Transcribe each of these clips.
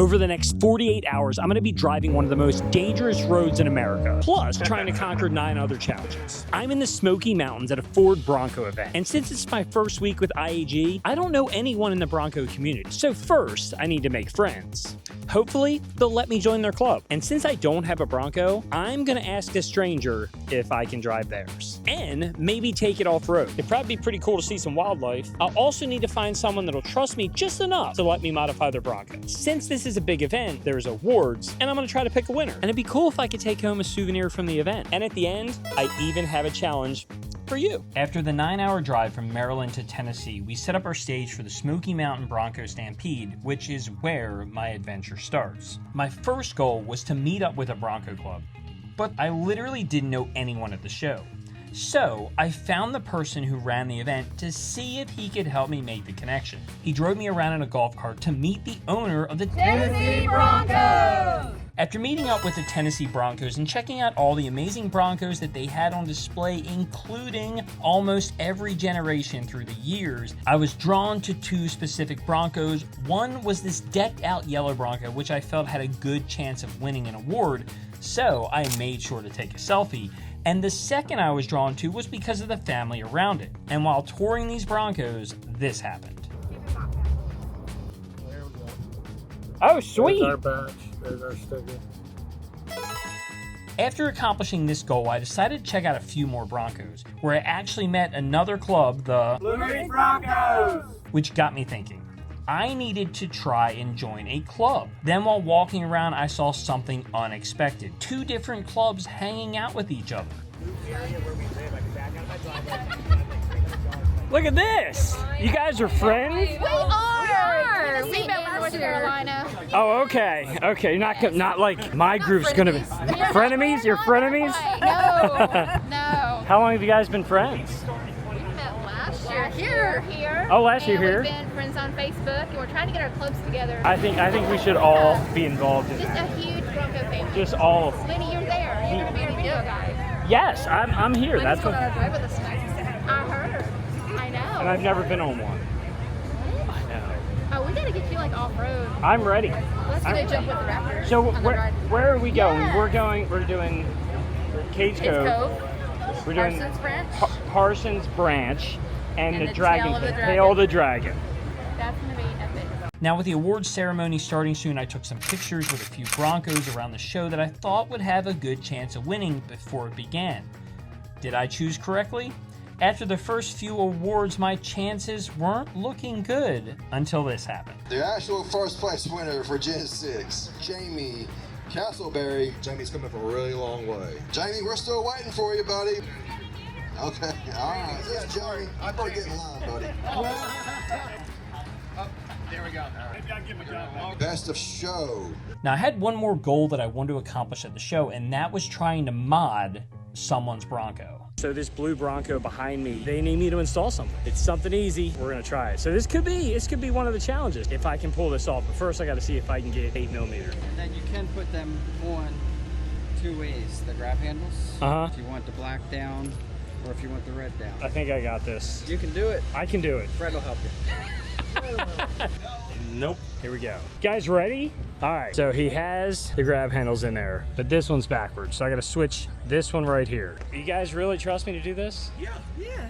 Over the next 48 hours, I'm going to be driving one of the most dangerous roads in America, plus trying to conquer 9 other challenges. I'm in the Smoky Mountains at a Ford Bronco event, and since it's my first week with IAG, I don't know anyone in the Bronco community. So first, I need to make friends. Hopefully, they'll let me join their club. And since I don't have a Bronco, I'm going to ask a stranger if I can drive theirs. And maybe take it off-road. It'd probably be pretty cool to see some wildlife. I'll also need to find someone that'll trust me just enough to let me modify their Bronco. Since this is a big event, there's awards, and I'm going to try to pick a winner. And it'd be cool if I could take home a souvenir from the event. And at the end, I even have a challenge for you. After the 9-hour drive from Maryland to Tennessee, we set up our stage for the Smoky Mountain Bronco Stampede, which is where my adventure starts. My first goal was to meet up with a Bronco club, but I literally didn't know anyone at the show. So I found the person who ran the event to see if he could help me make the connection. He drove me around in a golf cart to meet the owner of the Tennessee Broncos! After meeting up with the Tennessee Broncos and checking out all the amazing Broncos that they had on display, including almost every generation through the years, I was drawn to 2 specific Broncos. One was this decked out yellow Bronco, which I felt had a good chance of winning an award, so I made sure to take a selfie. And the second I was drawn to was because of the family around it. And while touring these Broncos, this happened. There we go. Oh, sweet! There's our badge. There's our sticker. After accomplishing this goal, I decided to check out a few more Broncos, where I actually met another club, the Blue Ridge Broncos! Which got me thinking. I needed to try and join a club. Then while walking around, I saw something unexpected. 2 different clubs hanging out with each other. Look at this! You guys are friends? We met in North Carolina. Oh, okay. Okay, not like my group's gonna be frenemies. You're frenemies? No. How long have you guys been friends? We met last year here. Oh, last year here. We've been friends on Facebook, and we're trying to get our clubs together. I think we should all be involved in Just that. a huge Bronco family. Just all of them. Lenny, you're there. You're gonna be our video guy. Yes, I'm here. Lenny's That's going what. on a drive with us tonight. I heard. I know. And I've never been on one. I know. Oh, we gotta get you like off road. I'm ready. Let's go jump with the Raptor. So on the ride. where are we going? Yeah. We're doing Cade's It's Cove. Cove. We're doing Parson's Branch. Parson's Branch and the the Dragon tail of the King, dragon. Tail of the Dragon. That's gonna be epic. Now with the awards ceremony starting soon, I took some pictures with a few Broncos around the show that I thought would have a good chance of winning before it began. Did I choose correctly? After the first few awards, my chances weren't looking good until this happened. The actual first place winner for Gen 6, Jamie Castleberry. Jamie's coming from a really long way. Jamie, we're still waiting for you, buddy. Okay, all right. Yeah, Jamie, I better get in line, buddy. There we go. Maybe I'll give him a Best of show. Now I had one more goal that I wanted to accomplish at the show, and that was trying to mod someone's Bronco. So this blue Bronco behind me, they need me to install something. It's something easy. We're gonna try it. So this could be one of the challenges if I can pull this off. But first I gotta see if I can get 8mm. And then you can put them on 2 ways, the grab handles. If you want the black down or if you want the red down. I think I got this. You can do it. I can do it. Fred will help you. Nope. Here we go. Guys ready? All right, so he has the grab handles in there, but this one's backwards. So I gotta switch this one right here. You guys really trust me to do this? Yeah,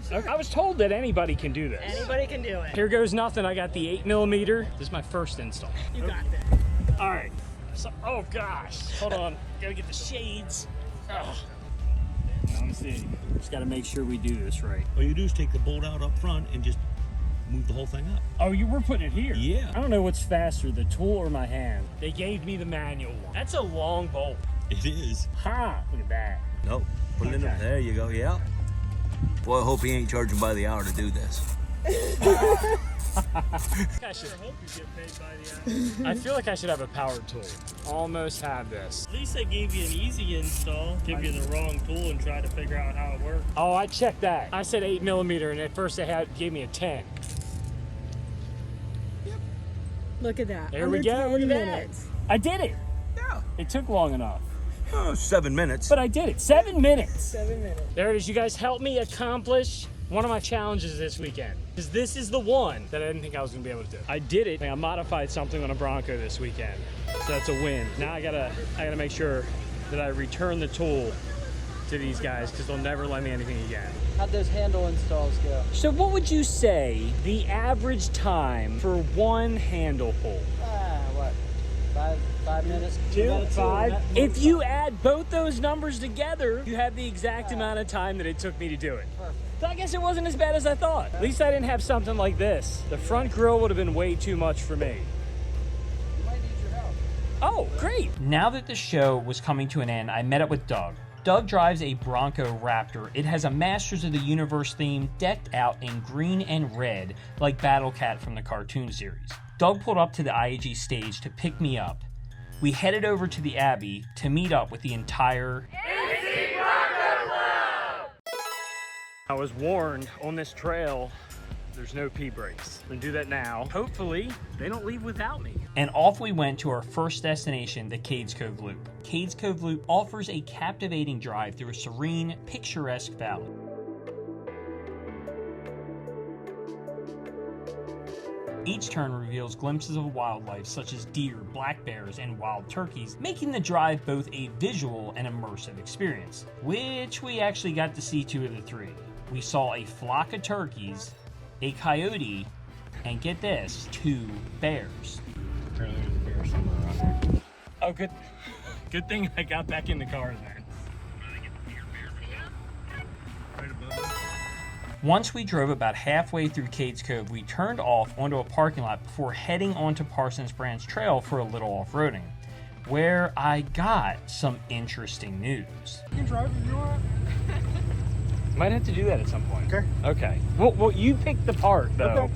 sure. Okay. I was told that anybody can do this. Anybody can do it. Here goes nothing. I got the 8mm. This is my first install. You got this. All right. So, oh gosh. Hold on. Gotta get the shades. Ugh. Let me see. Just gotta make sure we do this right. All you do is take the bolt out up front and just move the whole thing up. Oh, we're putting it here? Yeah. I don't know what's faster, the tool or my hand. They gave me the manual one. That's a long bolt. It is. Ha! Look at that. Nope. Put it in there. There you go. Yeah. Boy, I hope he ain't charging by the hour to do this. I feel like I should have a power tool. Almost have this. At least they gave you an easy install, give you the wrong tool and try to figure out how it works. Oh, I checked that. I said 8mm, and at first they gave me a 10. Look at that. There we go. Look at that. I did it. Yeah. It took long enough. Oh, 7 minutes. But I did it. 7 minutes. 7 minutes. There it is. You guys helped me accomplish one of my challenges this weekend, because this is the one that I didn't think I was gonna be able to do. I did it. I modified something on a Bronco this weekend, so that's a win. Now I gotta make sure that I return the tool to these guys, because they'll never lend me anything again. How'd those handle installs go? So what would you say the average time for one handle pull? What? 5 minutes? 5? If you add both those numbers together, you have the exact amount of time that it took me to do it. Perfect. So I guess it wasn't as bad as I thought. At least I didn't have something like this. The front grille would have been way too much for me. You might need your help. Oh, great. Now that the show was coming to an end, I met up with Doug. Doug drives a Bronco Raptor. It has a Masters of the Universe theme decked out in green and red like Battle Cat from the cartoon series. Doug pulled up to the IAG stage to pick me up. We headed over to the Abbey to meet up with the entire Bronco Club. I was warned on this trail, there's no P brakes. I'm gonna do that now. Hopefully, they don't leave without me. And off we went to our first destination, the Cade's Cove Loop. Cade's Cove Loop offers a captivating drive through a serene, picturesque valley. Each turn reveals glimpses of wildlife such as deer, black bears, and wild turkeys, making the drive both a visual and immersive experience, which we actually got to see 2 of the 3. We saw a flock of turkeys, a coyote, and get this, 2 bears. Apparently there's a bear somewhere around here. Oh, good. Good thing I got back in the car then. Once we drove about halfway through Cade's Cove, we turned off onto a parking lot before heading onto Parson's Branch Trail for a little off-roading, where I got some interesting news. You can drive if you want. Might have to do that at some point. Okay. Okay. Well, you picked the part, though. Okay.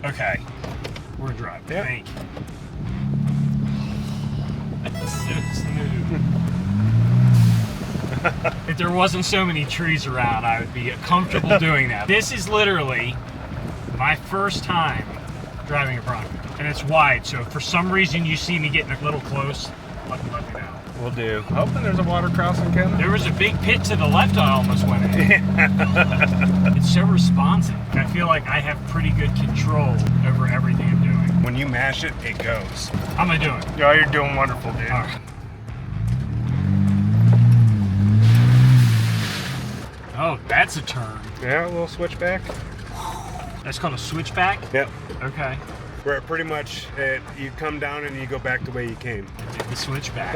Okay. We're gonna drive. Yep. Thank you. That's so smooth. If there wasn't so many trees around, I would be comfortable doing that. This is literally my first time driving a Bronco, and it's wide, so if for some reason you see me getting a little close, let me know. We'll do. Hoping there's a water crossing coming. There was a big pit to the left I almost went in. It's so responsive. I feel like I have pretty good control over everything I'm doing. When you mash it, it goes. How am I doing? Yeah, you're doing wonderful, dude. All right. Oh, that's a turn. Yeah, a little switchback. That's called a switchback? Yep. Okay. Where pretty much you come down and you go back the way you came. The switchback.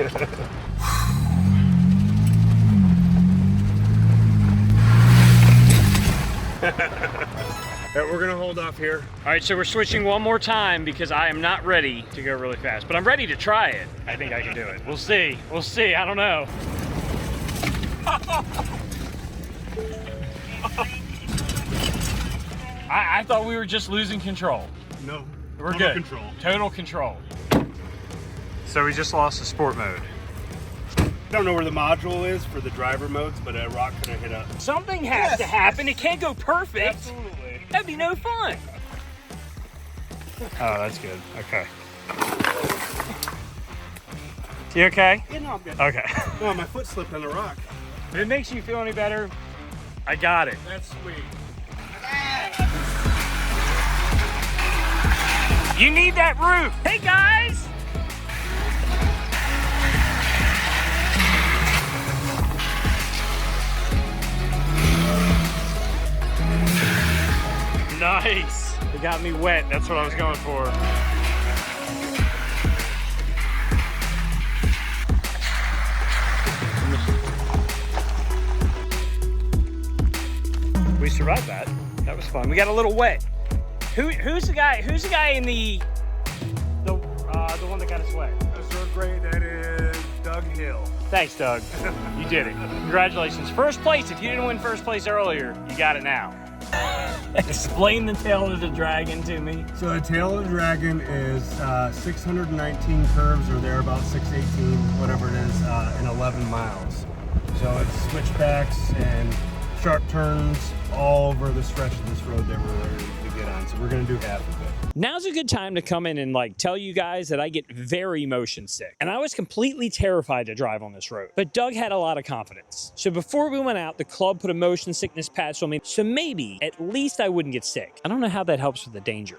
We're gonna hold off here. All right, so we're switching one more time because I am not ready to go really fast, but I'm ready to try it. I think I can do it. We'll see. We'll see. I don't know. I thought we were just losing control. No. We're Total good. control. Total control. So we just lost the sport mode. Don't know where the module is for the driver modes, but a rock gonna hit up. Something has to happen. It can't go perfect. Absolutely. That'd be no fun. Oh, that's good. Okay. You okay? Yeah, no, I'm good. Okay. No, my foot slipped on the rock. If it makes you feel any better, I got it. That's sweet. You need that roof. Hey, guys. Nice. It got me wet. That's what I was going for. We survived that. That was fun. We got a little wet. Who's the guy? Who's the guy in the one that got us wet? That's so great. That is Doug Hill. Thanks, Doug. You did it. Congratulations. First place. If you didn't win first place earlier, you got it now. Explain the tail of the dragon to me. So the tail of the dragon is 619 curves, or they're about 618, whatever it is, in 11 miles. So it's switchbacks and sharp turns all over the stretch of this road that we're ready to get on. So we're gonna do half of it. Now's a good time to come in and like tell you guys that I get very motion sick. And I was completely terrified to drive on this road. But Doug had a lot of confidence. So before we went out, the club put a motion sickness patch on me. So maybe at least I wouldn't get sick. I don't know how that helps with the danger.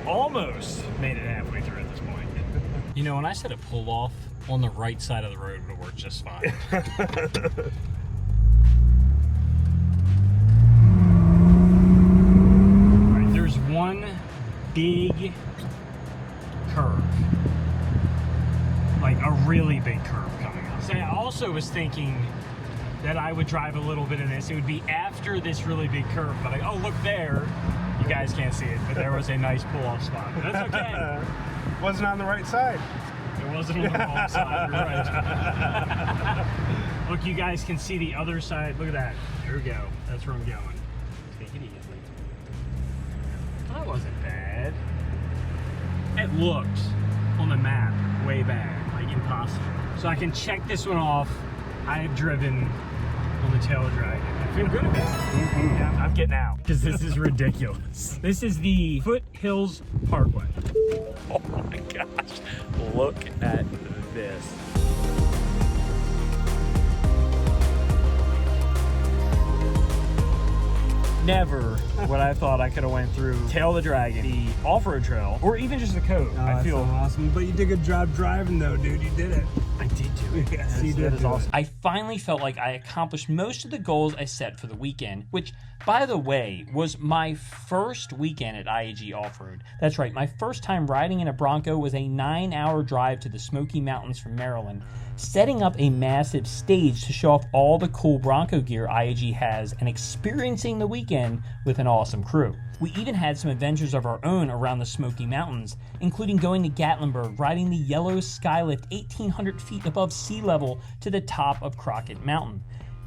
Almost made it halfway through at this point. You know, when I said a pull off on the right side of the road would work just fine. Right, there's one big curve, like a really big curve coming up. So I also was thinking that I would drive a little bit of this. It would be after this really big curve, but like, oh, look there. You guys can't see it, but there was a nice pull-off spot. But that's okay. Wasn't on the right side. It wasn't on the wrong side. You're right. Look, you guys can see the other side. Look at that. There we go. That's where I'm going. Take it easy. That wasn't bad. It looked on the map way bad, like impossible. So I can check this one off. I have driven on the tail dragon. I feel good about it. Yeah, I'm getting out because this is ridiculous. This is the Foothills Parkway. Oh my gosh, look at this. Never would I thought I could have went through Tail of the Dragon, the off-road trail, or even just the Cove. Oh, I feel awesome. But you did a good job driving though, dude. You did it. I did do it. Yes, you did. That is awesome. I finally felt like I accomplished most of the goals I set for the weekend, which, by the way, was my first weekend at IAG Off-Road. That's right, my first time riding in a Bronco was a 9-hour drive to the Smoky Mountains from Maryland, setting up a massive stage to show off all the cool Bronco gear IAG has and experiencing the weekend with an awesome crew. We even had some adventures of our own around the Smoky Mountains, including going to Gatlinburg, riding the yellow skylift 1,800 feet above sea level to the top of Crockett Mountain,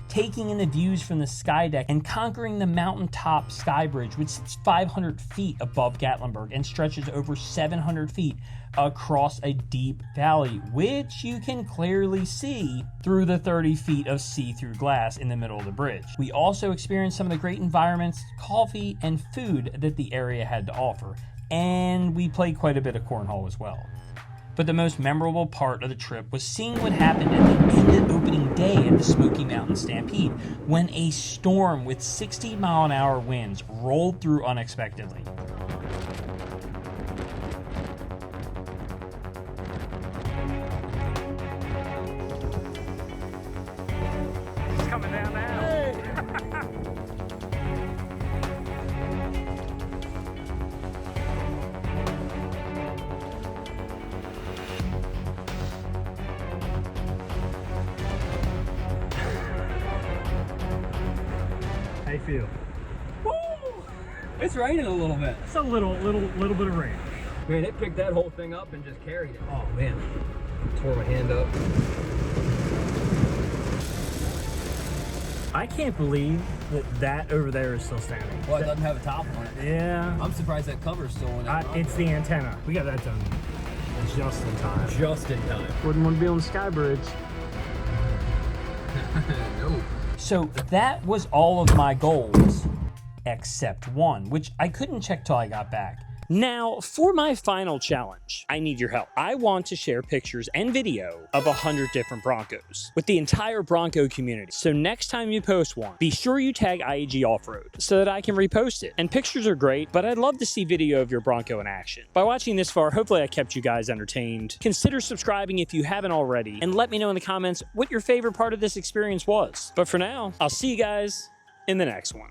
taking in the views from the sky deck and conquering the mountaintop sky bridge, which sits 500 feet above Gatlinburg and stretches over 700 feet across a deep valley, which you can clearly see through the 30 feet of see-through glass in the middle of the bridge. We also experienced some of the great environments, coffee, and food that the area had to offer, and we played quite a bit of cornhole as well. But the most memorable part of the trip was seeing what happened at the end of opening day at the Smoky Mountains Stampede when a storm with 60-mile-an-hour winds rolled through unexpectedly. It's coming down now. How you feel? Woo! It's raining a little bit. It's a little bit of rain. Man, it picked that whole thing up and just carried it. Oh man, tore my hand up. I can't believe that over there is still standing. Well, it doesn't have a top on it. Yeah. I'm surprised that cover's still on it. It's the antenna. We got that done just in time. Just in time. Wouldn't want to be on the sky bridge. No. So that was all of my goals, except one, which I couldn't check till I got back. Now, for my final challenge, I need your help. I want to share pictures and video of 100 different Broncos with the entire Bronco community. So next time you post one, be sure you tag IAG Off-Road so that I can repost it. And pictures are great, but I'd love to see video of your Bronco in action. By watching this far, hopefully I kept you guys entertained. Consider subscribing if you haven't already, and let me know in the comments what your favorite part of this experience was. But for now, I'll see you guys in the next one.